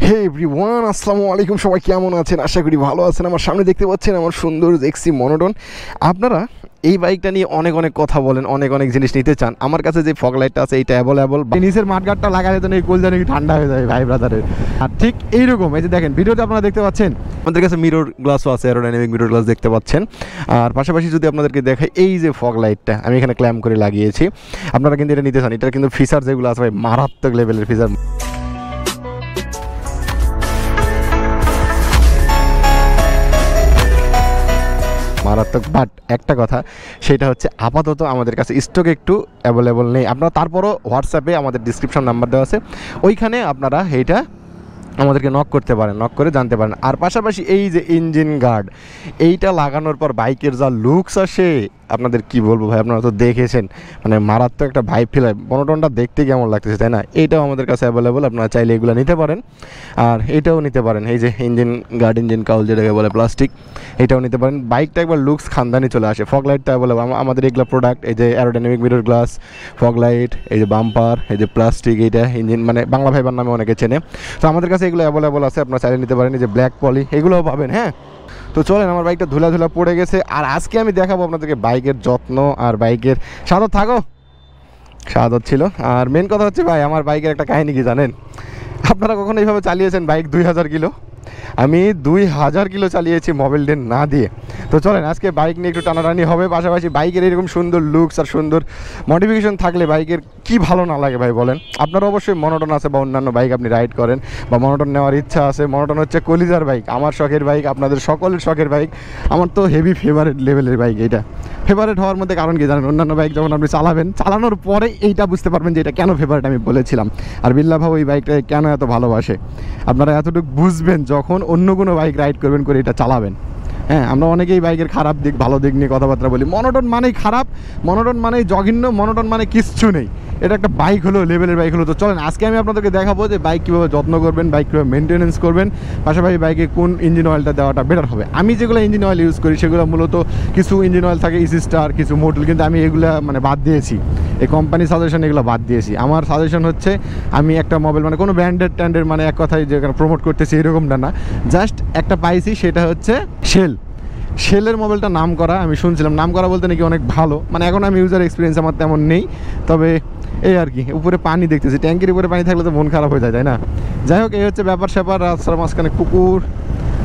হে everyone, আসসালামু আলাইকুম। সবাই কেমন আছেন? আশা করি ভালো আছেন। আমার সামনে দেখতে পাচ্ছেন আমার সুন্দর এক্সি মনোটন। আপনারা এই বাইকটা নিয়ে অনেক অনেক কথা বলেন, অনেক অনেক জিনিস নিতে চান। আমার কাছে যে ফগ লাইটটা আছে এইটা অ্যাভেলেবল। নিচের মাঠগাটটা লাগালে তো এই কোলজানি ঠান্ডা হয়ে যায় ভাই ব্রাদারের। আর ঠিক এইরকম এই যে দেখেন ভিডিওতে আপনারা দেখতে পাচ্ছেন আমাদের কাছে মিরর গ্লাসও আছে, অ্যারোডাইনামিক মিরর গ্লাস দেখতে পাচ্ছেন। আর পাশাপাশি যদি আপনাদেরকে দেখাই এই যে ফগ লাইটটা আমি এখানে ক্ল্যাম্প করে লাগিয়েছি, আপনারা কিন্তু এটা নিতে চান। এটার কিন্তু ফিচার যেগুলো আছে ভাই মারাত্মক লেভেলের ফিচার, মারাত্মক। বাট একটা কথা, সেটা হচ্ছে আপাতত আমাদের কাছে স্টক একটু অ্যাভেলেবল নেই। আপনারা তারপরও হোয়াটসঅ্যাপে আমাদের ডিসক্রিপশন নাম্বার দেওয়া আছে, ওইখানে আপনারা এইটা আমাদেরকে নক করতে পারেন, নক করে জানতে পারেন। আর পাশাপাশি এই যে ইঞ্জিন গার্ড, এইটা লাগানোর পর বাইকের যা লুকস আসে আপনাদের কি বলবো ভাই, আপনারা তো দেখেছেন, মানে মারাত্মক একটা ভাইব ফিল হয়। মনোটনটা দেখতে কেমন লাগতেছে তাই না? এইটাও আমাদের কাছে অ্যাভেলেবল, আপনারা চাইলে এগুলো নিতে পারেন। আর এইটাও নিতে পারেন, এই যে ইঞ্জিন গার্ড, ইঞ্জিন কাউল যেটাকে বলে প্লাস্টিক, এইটাও নিতে পারেন। বাইকটা একবার লুকস খানদানি চলে আসে। ফগ লাইটটা অ্যাভেলেবল আমাদের এগুলো প্রোডাক্ট, এই যে aerodynamic mirror glass, fog light, এই যে বাম্পার, এই যে প্লাস্টিক, এইটা ইঞ্জিন মানে বাংলা ফাইবার নামে অনেকে চেনে। তো আমাদের কাছে এগুলো অ্যাভেলেবল আছে, আপনারা চাইলে নিতে পারেন। এই যে ব্ল্যাক পলি এগুলোও পাবেন। হ্যাঁ, তো চলেন, আমার বাইকটা ধুলা ধুলা পড়ে গেছে। আর আজকে আমি দেখাবো আপনাদেরকে বাইকের যত্ন আর বাইকের সাদত। থাকো, সাদত ছিল। আর মেন কথা হচ্ছে ভাই, আমার বাইকের একটা কাহিনী কি জানেন? আপনারা কখনো এইভাবে চালিয়েছেন বাইক 2000 কিলো? আমি 2000 কিলো চালিয়েছি মোবাইল ডেন না দিয়ে। তো চলেন আজকে বাইক নিয়ে একটু টানাটানি হবে। পাশাপাশি বাইকের এরকম সুন্দর লুকস আর সুন্দর মডিফিকেশন থাকলে বাইকের কি ভালো না লাগে ভাই বলেন? আপনারা অবশ্যই মনোটন আছে বা অন্যান্য বাইক আপনি রাইড করেন বা মনোটন নেওয়ার ইচ্ছা আছে। মনোটন হচ্ছে কলিজার বাইক, আমার শখের বাইক, আপনাদের সকলের শখের বাইক। আমার তো হেভি ফেভারিট লেভেলের বাইক এইটা। ফেভারিট হওয়ার মধ্যে কারণ কি জানেন? অন্যান্য বাইক যখন আপনি চালাবেন, চালানোর পরে এইটা বুঝতে পারবেন যে এটা কেন ফেভারিট আমি বলেছিলাম। আর বিল্লাহ ভাই ওই বাইকটা কেন এত ভালোবাসে আপনারা এতটুকু বুঝবেন যখন অন্য কোনো বাইক রাইড করবেন, করে এটা চালাবেন। হ্যাঁ, আমরা অনেকেই বাইকের খারাপ দিক ভালো দিক নিয়ে কথাবার্তা বলি। মনোটন মানেই খারাপ, মনোটন মানেই জঘন্য, মনোটন মানে কিচ্ছু নেই। এটা একটা বাইক হলো, লেভেলের বাইক হলো। তো চলেন আজকে আমি আপনাদেরকে দেখাবো যে বাইক কীভাবে যত্ন করবেন, বাইক কীভাবে মেনটেনেন্স করবেন, পাশাপাশি বাইকে কোন ইঞ্জিন অয়েলটা দেওয়াটা বেটার হবে। আমি যেগুলো ইঞ্জিন অয়েল ইউজ করি সেগুলো মূলত কিছু ইঞ্জিন অয়েল থাকে ইসি স্টার, কিছু মোটল, কিন্তু আমি এগুলো মানে বাদ দিয়েছি। এই কোম্পানি সাজেশন এগুলো বাদ দিয়েছি। আমার সাজেশন হচ্ছে আমি একটা মোবাইল মানে কোনো ব্র্যান্ডের মানে এক কথায় যে প্রমোট করতেছি এরকমটা না, জাস্ট একটা পাইছি, সেটা হচ্ছে শেলের মোবাইলটা নাম করা। আমি শুনছিলাম নাম করা বলতে নাকি অনেক ভালো, মানে এখন আমি ইউজার এক্সপিরিয়েন্স আমার তেমন নেই, তবে এই আর কি। উপরে পানি দেখতেছি, ট্যাঙ্কির উপরে পানি থাকলে তো মন খারাপ হয়ে যায় তাই না? যাই হোক, এই হচ্ছে ব্যাপার স্যাপার। রাস্তার মাঝখানে কুকুর।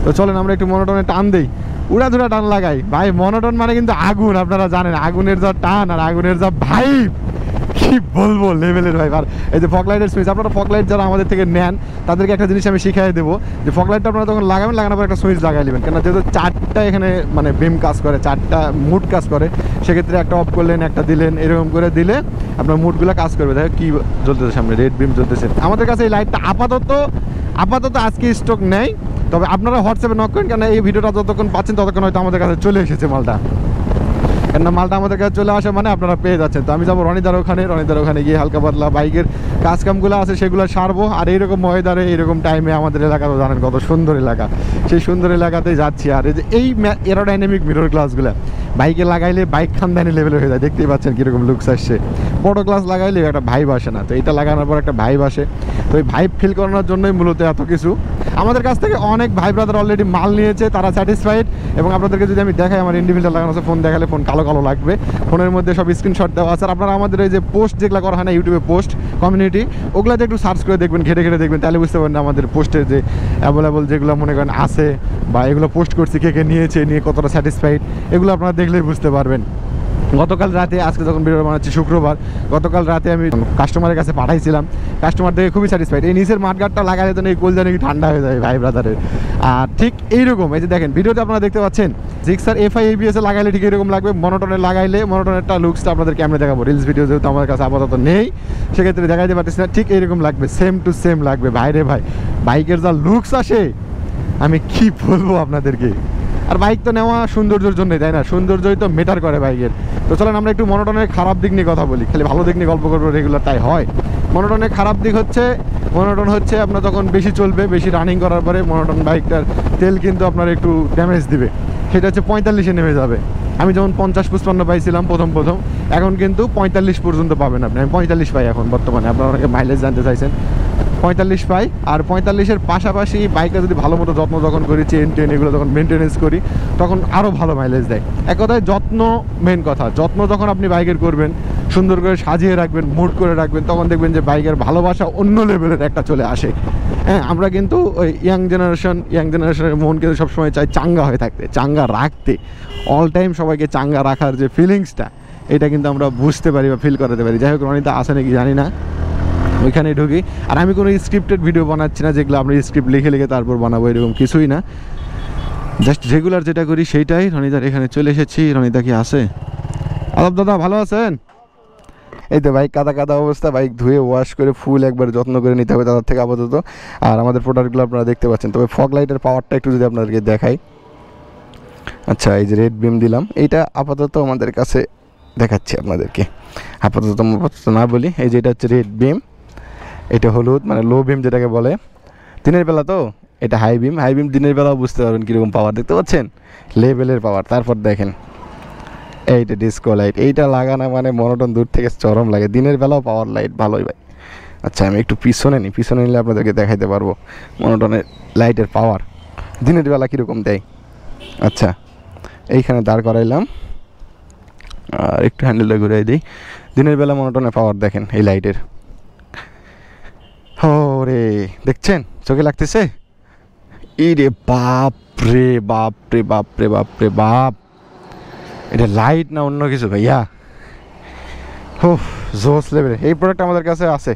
তো চলেন আমরা একটু মনোটনে টান দেই, উড়াধুরা টান লাগাই। ভাই মনোটন মানে কিন্তু আগুন, আপনারা জানেন আগুনের যা টান আর আগুনের যা ভাইব, কি বলবো লেভেলের ভাই। আর এই যে ফগ লাইটের সুইচ, আপনারা ফগ লাইট যারা আমাদের থেকে নেন তাদেরকে একটা জিনিস আমি শিখিয়ে দেবো যে ফগ লাইটটা আপনারা তখন লাগাবেন, লাগানোর পর একটা সুইচ লাগাই নেবেন। কেন যেহেতু 4টা এখানে মানে বিম কাজ করে, 4টা মুড কাজ করে, সেক্ষেত্রে একটা অফ করলেন, একটা দিলেন, এরকম করে দিলে আপনার মুডগুলো কাজ করবে। দেখো কি জ্বলতেছে সামনে, রেড বিম জ্বলতেছে। আমাদের কাছে এই লাইটটা আপাতত আজকে স্টক নেই, তবে আপনারা হোয়াটসঅ্যাপে নক করেন, কেন এই ভিডিওটা যতক্ষণ পাচ্ছেন ততক্ষণ হয়তো আমাদের কাছে চলে এসেছে মালটা। কেননা মালটা আমাদের কাছে চলে আসে মানে আপনারা পেয়ে যাচ্ছেন। তো আমি যাবো রনিদার ওখানে গিয়ে হালকা পাতলা বাইকের কাজকামগুলো আছে সেগুলো সারবো। আর এইরকম ময়দারে এইরকম টাইমে আমাদের এলাকা তো জানেন কত সুন্দর এলাকা, সেই সুন্দর এলাকাতেই যাচ্ছি। আর এই যে এই এরোডাইনামিক মিরর গ্লাসগুলো বাইকে লাগাইলে বাইক খানদানি লেভেল হয়ে যায়। দেখতেই পাচ্ছেন কীরকম লুকস আসছে। বড় গ্লাস লাগাইলে একটা ভাইব আসে না, তো এটা লাগানোর পর একটা ভাইব আসে। তো এই ভাইব ফিল করানোর জন্যই মূলত এত কিছু। আমাদের কাছ থেকে অনেক ভাই ব্রাদার অলরেডি মাল নিয়েছে, তারা স্যাটিসফাইড। এবং আপনাদেরকে যদি আমি দেখাই, আমার ইন্ডিভিজুয়াল লাগানো আছে, ফোন দেখালে ফোন কালো কালো লাগবে, ফোনের মধ্যে সব স্ক্রিনশট দেওয়া আছে। আর আপনারা আমাদের এই যে পোস্ট যেগুলো করা হয় না ইউটিউবে, পোস্ট কমিউনিটি, ওগুলোতে একটু সার্চ করে দেখবেন, ঘেটে দেখবেন, তাহলে বুঝতে পারবেন আমাদের পোস্টের যে অ্যাভেলেবল যেগুলো মনে করেন আছে বা এগুলো পোস্ট করছি, কে নিয়েছে, নিয়ে কতটা স্যাটিসফাইড, এগুলো আপনারা দেখলেই বুঝতে পারবেন। গতকাল রাতে, আজকে যখন ভিডিও বানাচ্ছি শুক্রবার, গতকাল রাতে আমি কাস্টমারের কাছে পাঠাইছিলাম, কাস্টমার দেখে খুবই স্যাটিসফাইড। এই নিচের মাঠগাটটা লাগালে তো এই কোলজানি ঠান্ডা হয়ে যায় ভাই ব্রাদারের। আর ঠিক এইরকম এই যে দেখেন ভিডিওতে আপনারা দেখতে পাচ্ছেন জিক্সার FI ABS এ লাগাইলে ঠিক এরকম লাগবে, মনোটনে লাগাইলে মনোটনেরটা লুকসটা আপনাদের ক্যামেরা দেখাবো। রিলস ভিডিও যেহেতু আমাদের কাছে আপাতত নেই, সেক্ষেত্রে দেখাইতে পারতেছি না, ঠিক এইরকম লাগবে, সেম টু সেম লাগবে ভাইরে ভাই। বাইকের যা লুকস আসে আমি কি বলবো আপনাদেরকে। আর বাইক তো নেওয়া সৌন্দর্যের জন্যই তাই না? সৌন্দর্যই তো মেটার করে বাইকের। তো চলেন আমরা একটু মনোটনের খারাপ দিক নিয়ে কথা বলি, খালি ভালো দিক নিয়ে গল্প করবো রেগুলার, তাই হয়। মনোটনের খারাপ দিক হচ্ছে, মনোটন হচ্ছে আপনার যখন বেশি চলবে, বেশি রানিং করার পরে মনোটন বাইকটার তেল কিন্তু আপনার একটু ড্যামেজ দিবে, সেটা হচ্ছে 45-এ নেমে যাবে। আমি যেমন 50-55 পাইছিলাম প্রথম, এখন কিন্তু 45 পর্যন্ত পাবেন আপনি। আমি 45 পাই এখন বর্তমানে। আপনারা অনেকে মাইলেজ জানতে চাইছেন, 45 পাই। আর 45-এর পাশাপাশি বাইকটা যদি ভালো মতো যত্ন যখন করি, চেন এগুলো যখন মেনটেনেন্স করি, তখন আরও ভালো মাইলেজ দেয়। এক কথায় যত্ন মেন কথা। যত্ন যখন আপনি বাইকের করবেন, সুন্দর করে সাজিয়ে রাখবেন, মুড করে রাখবেন, তখন দেখবেন যে বাইকের ভালোবাসা অন্য লেভেলের একটা চলে আসে। হ্যাঁ, আমরা কিন্তু ওই ইয়াং জেনারেশনের মন কিন্তু সবসময় চাই চাঙ্গা হয়ে থাকতে, চাঙ্গা রাখতে, অল টাইম সবাইকে চাঙ্গা রাখার যে ফিলিংসটা, এটা কিন্তু আমরা বুঝতে পারি বা ফিল করাতে পারি। যাই হোক, রনিতা আসে নাকি জানি না, ওইখানে ঢুকি। আর আমি কোনো স্ক্রিপ্টেড ভিডিও বানাচ্ছি না, যেগুলো আমরা স্ক্রিপ্ট লিখে লিখে তারপর বানাবো, এরকম কিছুই না। জাস্ট রেগুলার যেটা করি সেইটাই। রনিতার এখানে চলে এসেছি। রনিতা কি আছে? আলাপ দাদা, ভালো আছেন? এই তো বাইক কাদা কাদা অবস্থা, বাইক ধুয়ে ওয়াশ করে ফুল একবার যত্ন করে নিতে হবে তাদের থেকে আপাতত। আর আমাদের প্রোডাক্টগুলো আপনারা দেখতে পাচ্ছেন। তবে ফগ লাইটের পাওয়ারটা একটু যদি আপনাদেরকে দেখাই। আচ্ছা, এই যে রেড বিম দিলাম, এইটা আপাতত আমাদের কাছে দেখাচ্ছি আপনাদেরকে। আপাতত না বলি, এই যে এটা হচ্ছে রেড বিম, এটা হলুদ, মানে লো বিম যেটাকে বলে। দিনের বেলা তো এটা হাই বিম। হাই বিম দিনের বেলাও বুঝতে পারবেন কীরকম পাওয়ার, দেখতে পাচ্ছেন লেভেলের পাওয়ার। তারপর দেখেন এইটা ডিসকো লাইট, এইটা লাগানো মানে মনোটন দূর থেকে চরম লাগে। দিনের বেলাও পাওয়ার লাইট ভালোই ভাই। আচ্ছা, আমি একটু পিছনে নিলে আপনাদেরকে দেখাইতে পারবো মনোটনের লাইটের পাওয়ার দিনের বেলা কীরকম দেয়। আচ্ছা, এইখানে দাঁড় করাইলাম আর একটু হ্যান্ডেলটা ঘুরিয়ে দিই। দিনের বেলা মনোটনের পাওয়ার দেখেন এই লাইটের। ও রে, দেখছেন চোখে লাগতেছে? ই রে বাপ রে বাপ রে বাপ রে বাপ রে বাপ, এটা লাইট না অন্য কিছু ভাইয়া? ও জোস লেভেল। এই প্রোডাক্ট আমাদের কাছে আছে,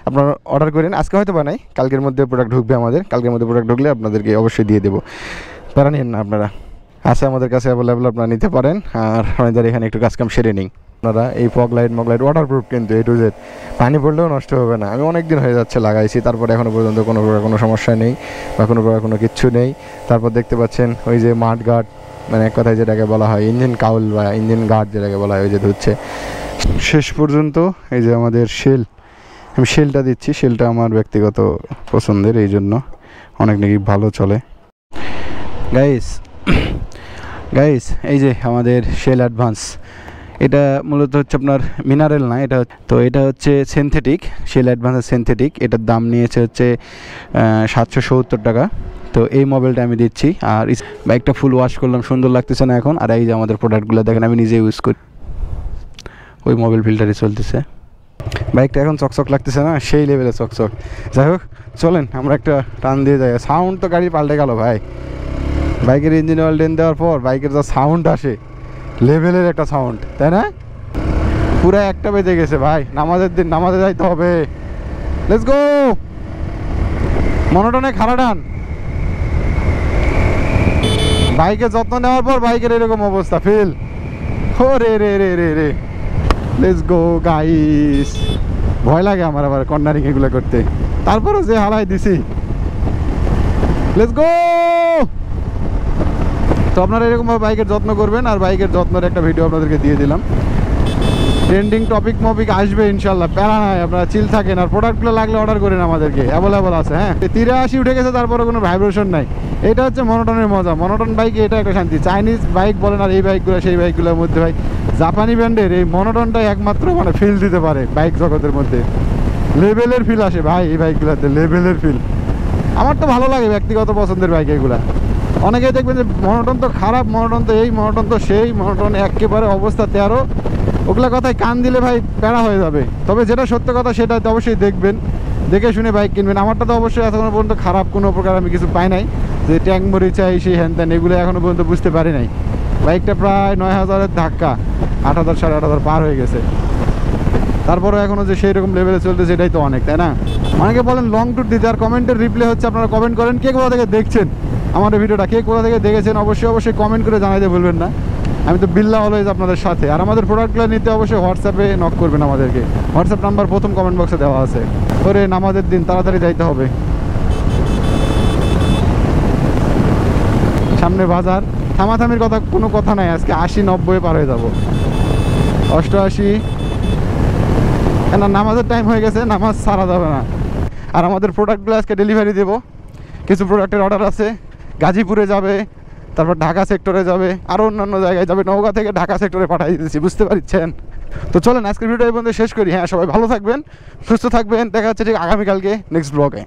আপনারা অর্ডার করেন। আজকে হয়তো বানাই, কালকের মধ্যে প্রোডাক্ট ঢুকবে আমাদের। কালকের মধ্যে প্রোডাক্ট ঢুকলে আপনাদেরকে অবশ্যই দিয়ে দেবো, প্যারা নিন না আপনারা। আছে আমাদের কাছে অ্যাভেলেবেল, আপনারা নিতে পারেন। আর আমাদের এখানে একটু কাজকাম সেরে নিই আপনারা। এই ফগ লাইট ওয়াটারপ্রুফ কিন্তু A to Z, পানি পড়লেও নষ্ট হবে না। আমি অনেক দিন হয়ে যাচ্ছে লাগাইছি, তারপরে এখনও পর্যন্ত কোনো সমস্যা নেই বা কোনো কিচ্ছু নেই। তারপর দেখতে পাচ্ছেন ওই যে মাড গার্ড, মানে এক কথায় যেটাকে বলা হয় ইঞ্জিন কাউল বা ইঞ্জিন গার্ড যেটাকে বলা হয়, ওই যে ধুচ্ছে শেষ পর্যন্ত। এই যে আমাদের আমি শেলটা দিচ্ছি, শেলটা আমার ব্যক্তিগত পছন্দের, এই জন্য অনেক নাকি ভালো চলে। গাইস এই যে আমাদের শেল অ্যাডভান্স, এটা মূলত হচ্ছে আপনার মিনারেল না, এটা হচ্ছে সিনথেটিক। শেল অ্যাডভান্সের সিনথেটিক, এটার দাম নিয়েছে হচ্ছে 770 টাকা। তো এই মোবাইলটা আমি দিচ্ছি। আর বাইকটা ফুল ওয়াশ করলাম, সুন্দর লাগতেছে না এখন। আর এই যে আমাদের প্রোডাক্টগুলো দেখেন, আমি নিজে ইউজ করি, ওই মোবাইল ফিল্টারই চলতেছে। বাইকটা এখন চকচক লাগতেছে না, সেই লেভেলে চকচক। যাই হোক, চলেন আমরা একটা টান দিয়ে যাই। সাউন্ড তো গাড়ি পাল্টে গেল ভাই, বাইকের ইঞ্জিন অয়েল ডেন দেওয়ার পর বাইকের যা সাউন্ড আসে, লেভেলের একটা সাউন্ড, তাই না? পুরো 1টা বেজে গেছে ভাই, নামাজের দিন, নামাজে যাইতে হবে। Let's go. মনোটনে খাড়া টান। বাইকের যত্ন নেওয়ার পর বাইকের এরকম অবস্থা, ফিল। ও রে রে রে রে রে, লেটস গো গাইস। ভয় লাগে আমার আবার কর্নারিং এগুলো করতে, তারপরও যে হালাই দিছি। Let's go. তো আপনারা এরকমভাবে বাইকের যত্ন করবেন। আর বাইকের যত্নের একটা ভিডিও আপনাদেরকে দিয়ে দিলাম। ট্রেন্ডিং টপিক আসবে ইনশাল্লাহ, প্যারা নাই, আপনারা চিল থাকেন। আর প্রোডাক্টগুলো লাগলে অর্ডার করেন, আমাদেরকে অ্যাভেলেবল আছে। হ্যাঁ, 83 উঠে গেছে, তারপরে কোনো ভাইব্রেশন নাই। এটা হচ্ছে মনোটনের মজা। মনোটন বাইকে এটা একটা শান্তি। চাইনিজ বাইক বলেন আর এই বাইকগুলো, সেই বাইকগুলোর মধ্যে ভাই জাপানি ব্র্যান্ডের এই মনোটনটাই একমাত্র মানে ফিল দিতে পারে বাইক জগতের মধ্যে। লেভেলের ফিল আসে ভাই এই বাইকগুলোতে, লেভেলের ফিল। আমার তো ভালো লাগে, ব্যক্তিগত পছন্দের বাইক এগুলা। অনেকেই দেখবেন যে মনোটন তো খারাপ, মনোটন তো এই, মনোটন তো সেই, মনোটন একেবারে অবস্থা 13। ওগুলা কথায় কান দিলে ভাই প্যারা হয়ে যাবে। তবে যেটা সত্য কথা সেটা তো অবশ্যই দেখবেন, দেখে শুনে বাইক কিনবেন। আমারটা তো অবশ্যই এখনো পর্যন্ত খারাপ কোনো প্রকার আমি কিছু পাই নাই, যে ট্যাঙ্ক মরি চাই সেই হ্যান ত্যান, এগুলো এখনো পর্যন্ত বুঝতে পারি নাই। বাইকটা প্রায় 9000-এর ধাক্কা, 8000 8500 পার হয়ে গেছে। তারপরে এখনও যে সেই রকম লেভেলে চলতেছে, এটাই তো অনেক, তাই না? অনেকে বলেন লং ট্যুর দিতে, আর কমেন্টের রিপ্লাই হচ্ছে আপনারা কমেন্ট করেন কে কোথা থেকে দেখছেন আমাদের ভিডিওটা, কে কোথা থেকে দেখেছেন অবশ্যই কমেন্ট করে জানাইতে ভুলবেন না। আমি তো বিল্লাহ অলওয়েজ আপনাদের সাথে। আর আমাদের প্রোডাক্টগুলো নিতে অবশ্যই হোয়াটসঅ্যাপে নক করবেন আমাদেরকে। হোয়াটসঅ্যাপ নাম্বার প্রথম কমেন্ট বক্সে দেওয়া আছে। ওরে নামাজের দিন, তাড়াতাড়ি যাইতে হবে। সামনে বাজার, থামাথামির কোনো কথা নাই। আজকে 80-90 পার হয়ে যাব, 88। কেন নামাজের টাইম হয়ে গেছে, নামাজ ছাড়া যাবে না। আর আমাদের প্রোডাক্টগুলো আজকে ডেলিভারি দেবো। কিছু প্রোডাক্টের অর্ডার আছে, গাজীপুরে যাবে, তারপর ঢাকা সেক্টরে যাবে, আরও অন্যান্য জায়গায় যাবে। নওগাঁ থেকে ঢাকা সেক্টরে পাঠিয়ে দিতেছি, বুঝতে পারছেন? তো চলেন আজকের ভিডিও এই পর্যন্ত শেষ করি। হ্যাঁ, সবাই ভালো থাকবেন, সুস্থ থাকবেন, দেখা হচ্ছে ঠিক আগামীকালকে নেক্সট ব্লগে।